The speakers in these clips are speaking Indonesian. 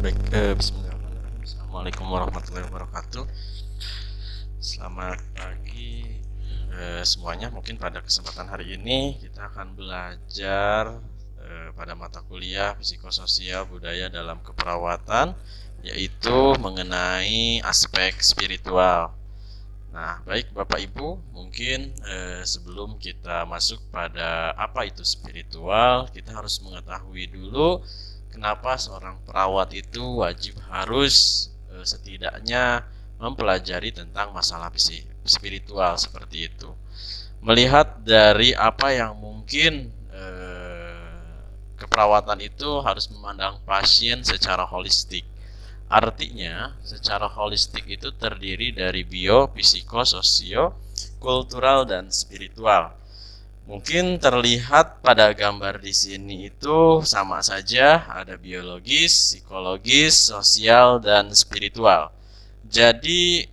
Baik, bismillahirrahmanirrahim. Assalamualaikum warahmatullahi wabarakatuh. Selamat pagi semuanya. Mungkin pada kesempatan hari ini kita akan belajar pada mata kuliah psikososial budaya dalam keperawatan, yaitu mengenai aspek spiritual. Nah, baik Bapak Ibu, mungkin sebelum kita masuk pada apa itu spiritual, kita harus mengetahui dulu kenapa seorang perawat itu wajib harus setidaknya mempelajari tentang masalah spiritual seperti itu. Melihat dari apa yang mungkin keperawatan itu harus memandang pasien secara holistik. Artinya, secara holistik itu terdiri dari bio, psiko, sosio, kultural, dan spiritual. Mungkin terlihat pada gambar di sini itu sama saja, ada biologis, psikologis, sosial, dan spiritual. Jadi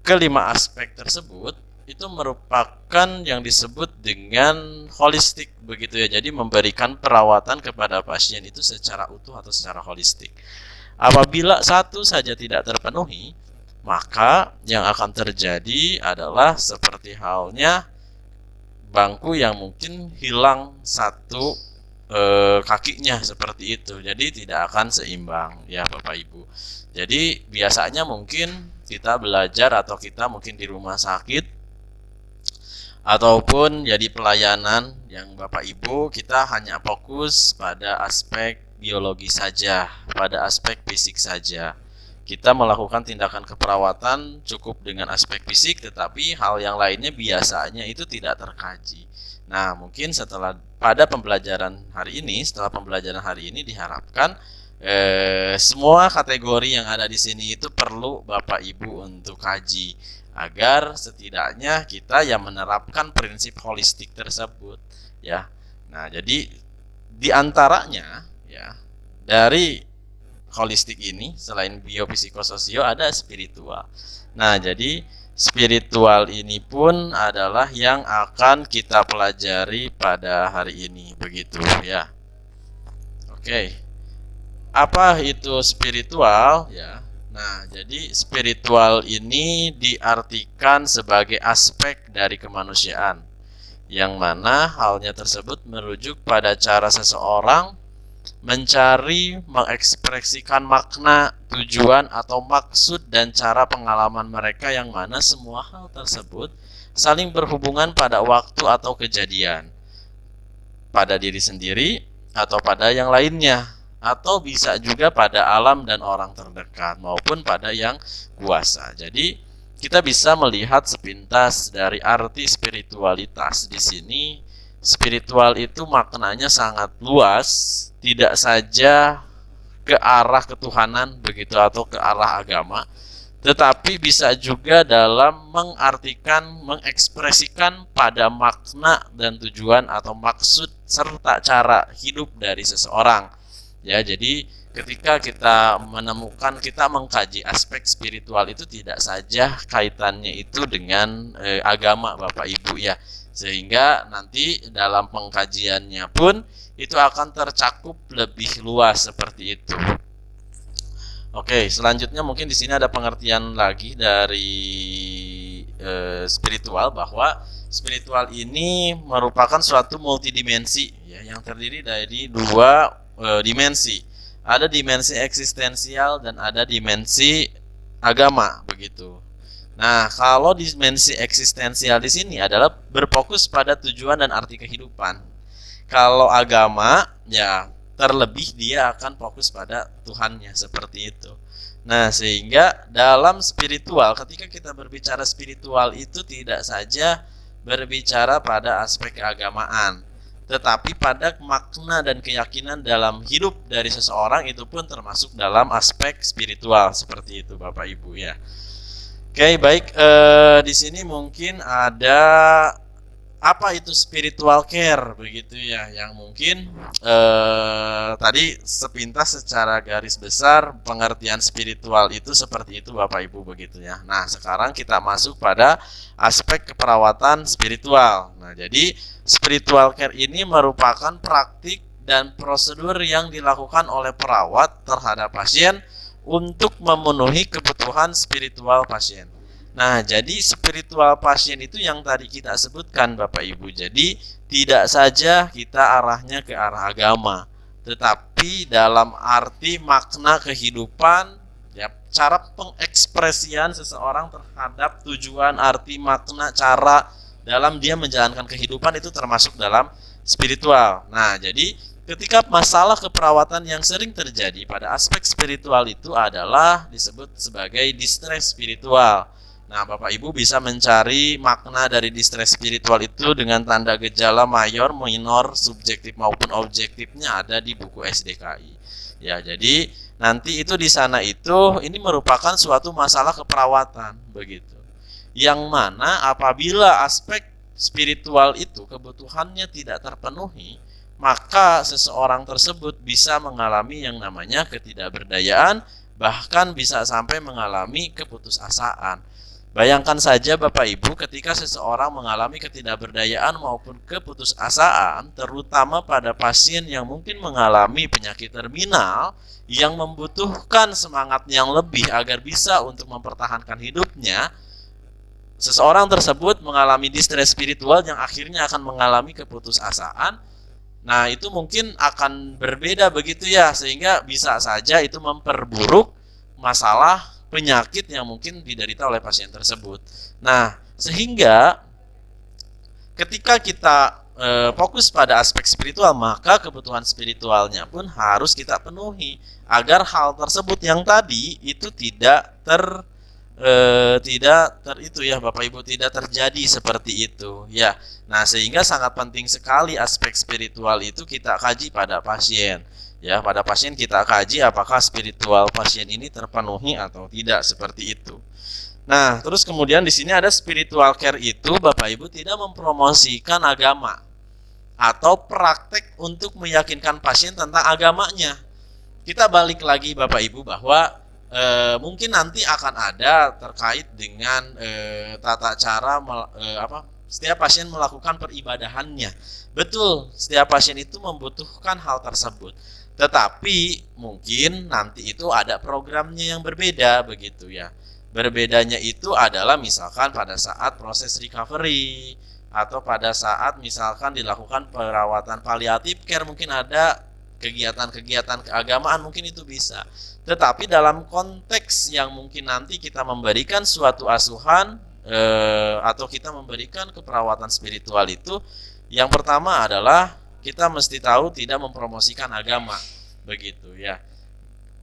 kelima aspek tersebut itu merupakan yang disebut dengan holistik begitu ya. Jadi memberikan perawatan kepada pasien itu secara utuh atau secara holistik. Apabila satu saja tidak terpenuhi, maka yang akan terjadi adalah seperti halnya bangku yang mungkin hilang satu kakinya seperti itu. Jadi tidak akan seimbang ya Bapak Ibu. Jadi biasanya mungkin kita belajar atau kita mungkin di rumah sakit ataupun jadi pelayanan yang Bapak Ibu, kita hanya fokus pada aspek biologi saja, pada aspek fisik saja. Kita melakukan tindakan keperawatan cukup dengan aspek fisik, tetapi hal yang lainnya biasanya itu tidak terkaji. Nah, mungkin setelah pembelajaran hari ini diharapkan semua kategori yang ada di sini itu perlu Bapak Ibu untuk kaji, agar setidaknya kita yang menerapkan prinsip holistik tersebut, ya. Nah, jadi di antaranya ya dari holistik ini selain biopsikososio ada spiritual. Nah, jadi spiritual ini pun adalah yang akan kita pelajari pada hari ini begitu ya. Oke. Apa itu spiritual ya? Nah, jadi spiritual ini diartikan sebagai aspek dari kemanusiaan, yang mana halnya tersebut merujuk pada cara seseorang mencari, mengekspresikan makna, tujuan, atau maksud dan cara pengalaman mereka, yang mana semua hal tersebut saling berhubungan pada waktu atau kejadian, pada diri sendiri atau pada yang lainnya, atau bisa juga pada alam dan orang terdekat maupun pada yang kuasa. Jadi kita bisa melihat sepintas dari arti spiritualitas di sini. Spiritual itu maknanya sangat luas, tidak saja ke arah ketuhanan begitu atau ke arah agama, tetapi bisa juga dalam mengartikan, mengekspresikan pada makna dan tujuan atau maksud serta cara hidup dari seseorang. Ya, jadi ketika kita menemukan, kita mengkaji aspek spiritual itu tidak saja kaitannya itu dengan agama Bapak Ibu ya. Sehingga nanti dalam pengkajiannya pun itu akan tercakup lebih luas seperti itu. Oke, selanjutnya mungkin di sini ada pengertian lagi dari spiritual, bahwa spiritual ini merupakan suatu multidimensi ya, yang terdiri dari dua dimensi. Ada dimensi eksistensial dan ada dimensi agama begitu. Nah, kalau dimensi eksistensial di sini adalah berfokus pada tujuan dan arti kehidupan. Kalau agama, ya terlebih dia akan fokus pada Tuhannya seperti itu. Nah, sehingga dalam spiritual, ketika kita berbicara spiritual itu tidak saja berbicara pada aspek keagamaan, tetapi pada makna dan keyakinan dalam hidup dari seseorang itu pun termasuk dalam aspek spiritual seperti itu Bapak Ibu ya. Oke, baik, di sini mungkin ada apa itu spiritual care begitu ya, yang mungkin tadi sepintas secara garis besar pengertian spiritual itu seperti itu Bapak Ibu begitu ya. Nah, sekarang kita masuk pada aspek keperawatan spiritual. Nah, jadi spiritual care ini merupakan praktik dan prosedur yang dilakukan oleh perawat terhadap pasien untuk memenuhi kebutuhan spiritual pasien. Nah, jadi spiritual pasien itu yang tadi kita sebutkan Bapak Ibu. Jadi tidak saja kita arahnya ke arah agama, tetapi dalam arti makna kehidupan, ya, cara pengekspresian seseorang terhadap tujuan, arti, makna, cara dalam dia menjalankan kehidupan itu termasuk dalam spiritual. Nah, jadi ketika masalah keperawatan yang sering terjadi pada aspek spiritual itu adalah disebut sebagai distress spiritual. Nah, Bapak Ibu bisa mencari makna dari distress spiritual itu dengan tanda gejala mayor, minor, subjektif maupun objektifnya ada di buku SDKI. Ya, jadi nanti itu di sana itu ini merupakan suatu masalah keperawatan begitu. Yang mana apabila aspek spiritual itu kebutuhannya tidak terpenuhi, maka seseorang tersebut bisa mengalami yang namanya ketidakberdayaan, bahkan bisa sampai mengalami keputusasaan. Bayangkan saja Bapak Ibu ketika seseorang mengalami ketidakberdayaan maupun keputusasaan, terutama pada pasien yang mungkin mengalami penyakit terminal yang membutuhkan semangat yang lebih agar bisa untuk mempertahankan hidupnya, seseorang tersebut mengalami distress spiritual yang akhirnya akan mengalami keputusasaan. Nah, itu mungkin akan berbeda begitu ya, sehingga bisa saja itu memperburuk masalah penyakit yang mungkin diderita oleh pasien tersebut. Nah, sehingga ketika kita fokus pada aspek spiritual, maka kebutuhan spiritualnya pun harus kita penuhi agar hal tersebut yang tadi itu tidak itu ya Bapak Ibu, tidak terjadi seperti itu ya. Nah, sehingga sangat penting sekali aspek spiritual itu kita kaji pada pasien. Ya, pada pasien kita kaji apakah spiritual pasien ini terpenuhi atau tidak, seperti itu. Nah, terus kemudian di sini ada spiritual care itu Bapak Ibu tidak mempromosikan agama atau praktek untuk meyakinkan pasien tentang agamanya. Kita balik lagi Bapak Ibu bahwa mungkin nanti akan ada terkait dengan tata cara setiap pasien melakukan peribadahannya. Betul, setiap pasien itu membutuhkan hal tersebut. Tetapi mungkin nanti itu ada programnya yang berbeda begitu ya. Berbedanya itu adalah misalkan pada saat proses recovery atau pada saat misalkan dilakukan perawatan paliatif care, mungkin ada kegiatan-kegiatan keagamaan, mungkin itu bisa. Tetapi dalam konteks yang mungkin nanti kita memberikan suatu asuhan atau kita memberikan keperawatan spiritual itu, yang pertama adalah kita mesti tahu tidak mempromosikan agama begitu ya.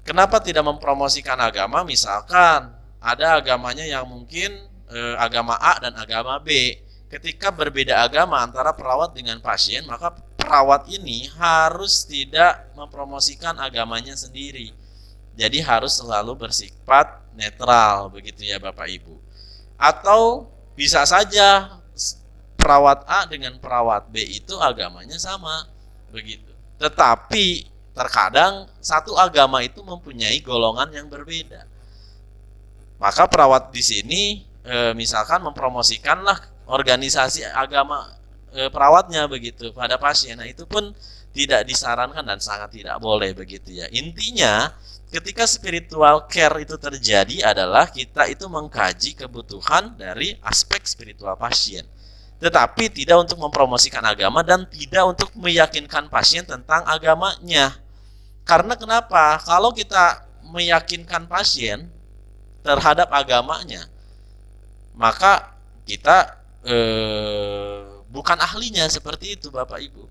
Kenapa tidak mempromosikan agama? Misalkan ada agamanya yang mungkin agama A dan agama B. Ketika berbeda agama antara perawat dengan pasien, maka perawat ini harus tidak mempromosikan agamanya sendiri. Jadi harus selalu bersifat netral begitu ya Bapak Ibu. Atau bisa saja perawat A dengan perawat B itu agamanya sama begitu. Tetapi terkadang satu agama itu mempunyai golongan yang berbeda. Maka perawat di sini misalkan mempromosikanlah organisasi agama perawatnya begitu pada pasien. Nah, itu pun tidak disarankan dan sangat tidak boleh begitu ya. Intinya ketika spiritual care itu terjadi adalah kita itu mengkaji kebutuhan dari aspek spiritual pasien. Tetapi tidak untuk mempromosikan agama dan tidak untuk meyakinkan pasien tentang agamanya. Karena kenapa? Kalau kita meyakinkan pasien terhadap agamanya, maka kita bukan ahlinya, seperti itu Bapak Ibu.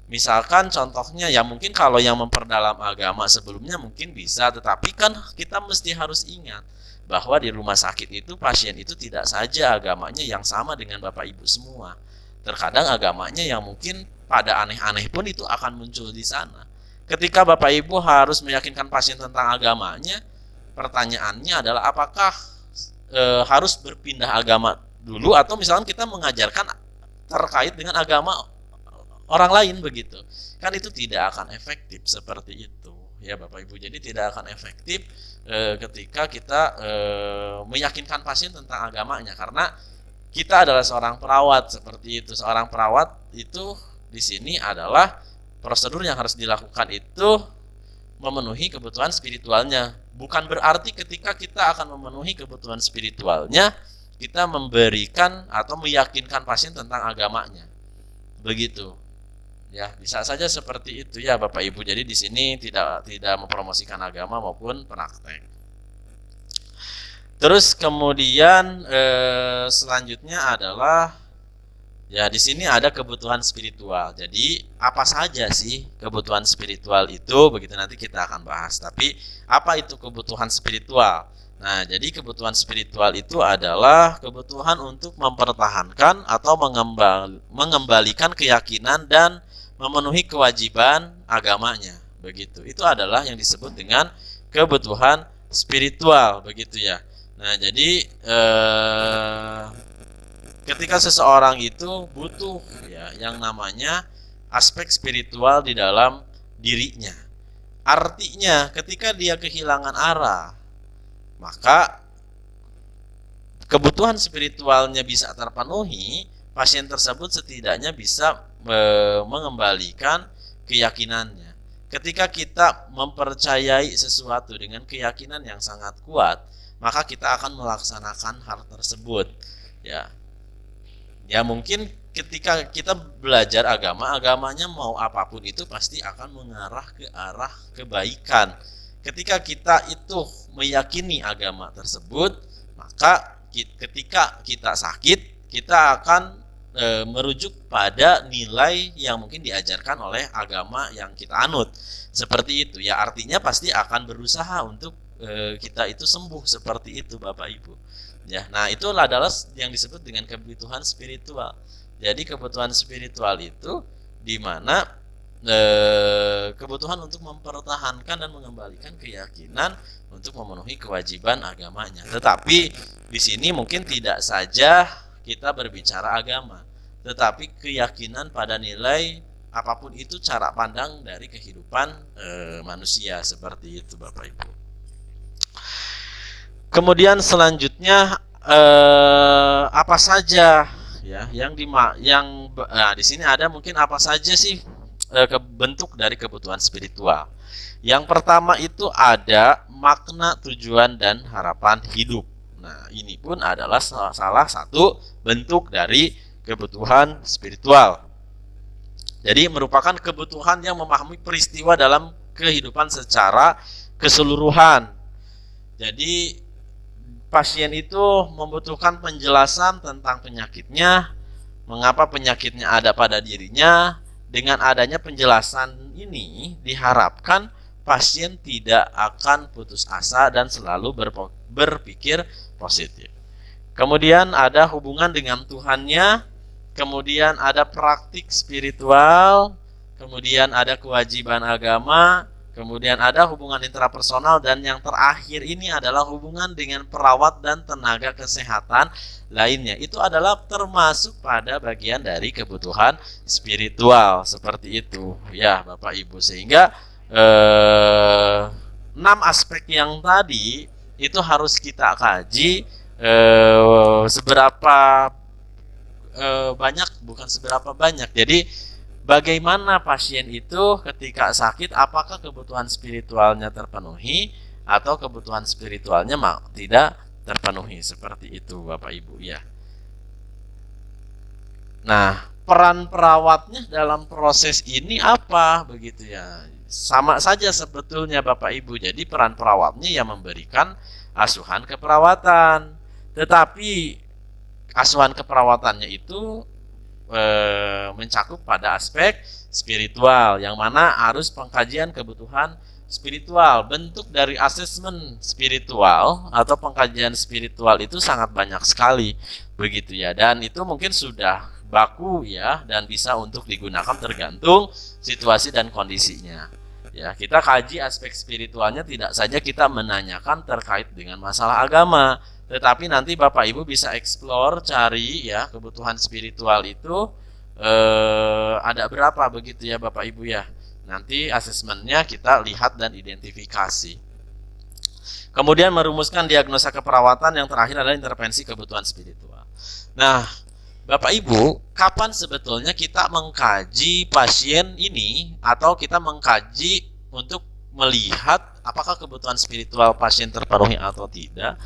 Misalkan contohnya ya, mungkin kalau yang memperdalam agama sebelumnya mungkin bisa, tetapi kan kita mesti harus ingat bahwa di rumah sakit itu pasien itu tidak saja agamanya yang sama dengan Bapak Ibu semua. Terkadang agamanya yang mungkin pada aneh-aneh pun itu akan muncul di sana. Ketika Bapak Ibu harus meyakinkan pasien tentang agamanya, pertanyaannya adalah apakah harus berpindah agama dulu, atau misalkan kita mengajarkan terkait dengan agama orang lain begitu. Kan itu tidak akan efektif seperti itu ya Bapak Ibu. Jadi tidak akan efektif ketika kita meyakinkan pasien tentang agamanya, karena kita adalah seorang perawat seperti itu. Seorang perawat itu di sini adalah prosedur yang harus dilakukan itu memenuhi kebutuhan spiritualnya. Bukan berarti ketika kita akan memenuhi kebutuhan spiritualnya, kita memberikan atau meyakinkan pasien tentang agamanya. Begitu. Ya, bisa saja seperti itu ya Bapak Ibu. Jadi di sini tidak mempromosikan agama maupun praktek. Terus kemudian selanjutnya adalah ya di sini ada kebutuhan spiritual. Jadi apa saja sih kebutuhan spiritual itu? Begitu nanti kita akan bahas. Tapi apa itu kebutuhan spiritual? Nah, jadi kebutuhan spiritual itu adalah kebutuhan untuk mempertahankan atau mengembalikan keyakinan dan memenuhi kewajiban agamanya. Begitu. Itu adalah yang disebut dengan kebutuhan spiritual, begitu ya. Nah, jadi ketika seseorang itu butuh ya yang namanya aspek spiritual di dalam dirinya. Artinya ketika dia kehilangan arah, maka kebutuhan spiritualnya bisa terpenuhi, pasien tersebut setidaknya bisa mengembalikan keyakinannya. Ketika kita mempercayai sesuatu dengan keyakinan yang sangat kuat, maka kita akan melaksanakan hal tersebut. Ya mungkin ketika kita belajar agamanya mau apapun itu pasti akan mengarah ke arah kebaikan. Ketika kita itu meyakini agama tersebut, maka ketika kita sakit, kita akan merujuk pada nilai yang mungkin diajarkan oleh agama yang kita anut. Seperti itu ya, artinya pasti akan berusaha untuk kita itu sembuh seperti itu Bapak Ibu. Ya, nah itu adalah yang disebut dengan kebutuhan spiritual. Jadi kebutuhan spiritual itu di mana kebutuhan untuk mempertahankan dan mengembalikan keyakinan untuk memenuhi kewajiban agamanya. Tetapi di sini mungkin tidak saja kita berbicara agama, tetapi keyakinan pada nilai apapun itu cara pandang dari kehidupan manusia, seperti itu Bapak Ibu. Kemudian selanjutnya apa saja ya di sini ada mungkin apa saja sih bentuk dari kebutuhan spiritual. Yang pertama itu ada makna, tujuan, dan harapan hidup. Nah, ini pun adalah salah satu bentuk dari kebutuhan spiritual. Jadi merupakan kebutuhan yang memahami peristiwa dalam kehidupan secara keseluruhan. Jadi pasien itu membutuhkan penjelasan tentang penyakitnya, mengapa penyakitnya ada pada dirinya. Dengan adanya penjelasan ini diharapkan pasien tidak akan putus asa dan selalu berpikir positif. Kemudian ada hubungan dengan Tuhannya, kemudian ada praktik spiritual, kemudian ada kewajiban agama, kemudian ada hubungan intrapersonal, dan yang terakhir ini adalah hubungan dengan perawat dan tenaga kesehatan lainnya. Itu adalah termasuk pada bagian dari kebutuhan spiritual, seperti itu ya Bapak Ibu. Sehingga 6 aspek yang tadi itu harus kita kaji seberapa banyak. Jadi bagaimana pasien itu ketika sakit, apakah kebutuhan spiritualnya terpenuhi atau kebutuhan spiritualnya tidak terpenuhi, seperti itu Bapak Ibu ya. Nah, peran perawatnya dalam proses ini apa, begitu ya. Sama saja sebetulnya Bapak Ibu. Jadi peran perawatnya yang memberikan asuhan keperawatan. Tetapi asuhan keperawatannya itu mencakup pada aspek spiritual, yang mana harus pengkajian kebutuhan spiritual. Bentuk dari asesmen spiritual atau pengkajian spiritual itu sangat banyak sekali, begitu ya. Dan itu mungkin sudah baku ya, dan bisa untuk digunakan tergantung situasi dan kondisinya. Ya, kita kaji aspek spiritualnya tidak saja kita menanyakan terkait dengan masalah agama, tetapi nanti Bapak Ibu bisa explore, cari ya kebutuhan spiritual itu ada berapa, begitu ya Bapak Ibu ya. Nanti asesmennya kita lihat dan identifikasi. Kemudian merumuskan diagnosa keperawatan, yang terakhir adalah intervensi kebutuhan spiritual. Nah, Bapak Ibu, kapan sebetulnya kita mengkaji pasien ini atau kita mengkaji untuk melihat apakah kebutuhan spiritual pasien terpenuhi atau tidak?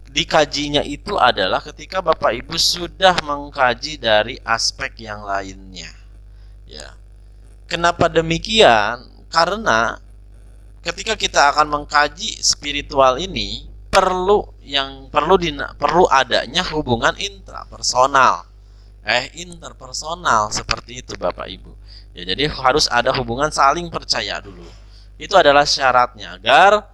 Dikajinya itu adalah ketika Bapak Ibu sudah mengkaji dari aspek yang lainnya. Ya. Kenapa demikian? Karena ketika kita akan mengkaji spiritual ini perlu adanya hubungan interpersonal seperti itu Bapak Ibu. Ya, jadi harus ada hubungan saling percaya dulu. Itu adalah syaratnya agar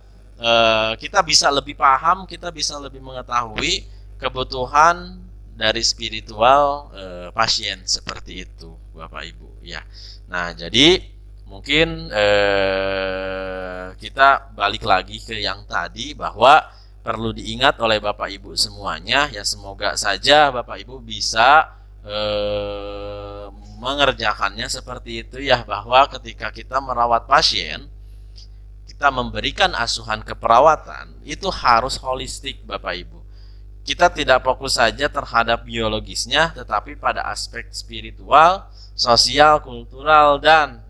kita bisa lebih paham, kita bisa lebih mengetahui kebutuhan dari spiritual pasien seperti itu, Bapak Ibu. Ya, nah jadi mungkin kita balik lagi ke yang tadi bahwa perlu diingat oleh Bapak Ibu semuanya. Ya, semoga saja Bapak Ibu bisa mengerjakannya seperti itu ya, bahwa ketika kita merawat pasien, kita memberikan asuhan keperawatan itu harus holistik Bapak Ibu. Kita tidak fokus saja terhadap biologisnya, tetapi pada aspek spiritual, sosial, kultural, dan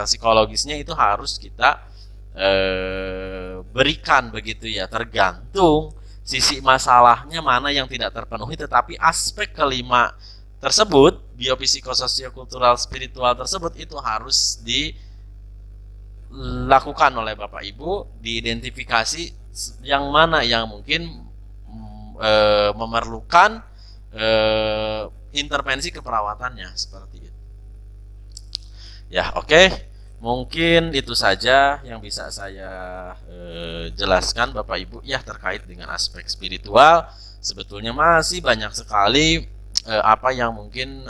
psikologisnya itu harus kita berikan begitu ya, tergantung sisi masalahnya mana yang tidak terpenuhi, tetapi aspek kelima tersebut, biopsikososiokultural spiritual tersebut itu harus dilakukan oleh Bapak Ibu, diidentifikasi yang mana yang mungkin memerlukan intervensi keperawatannya seperti itu. Ya, oke. Mungkin itu saja yang bisa saya jelaskan Bapak Ibu ya terkait dengan aspek spiritual. Sebetulnya masih banyak sekali apa yang mungkin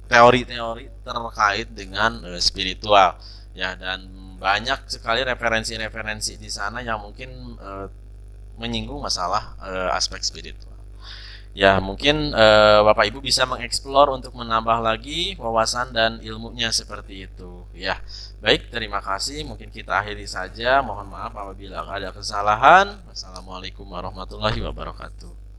teori-teori terkait dengan spiritual ya, dan banyak sekali referensi-referensi di sana yang mungkin menyinggung masalah aspek spiritual. Ya, mungkin Bapak Ibu bisa mengeksplor untuk menambah lagi wawasan dan ilmunya seperti itu ya. Baik, terima kasih. Mungkin kita akhiri saja. Mohon maaf apabila ada kesalahan. Wassalamualaikum warahmatullahi wabarakatuh.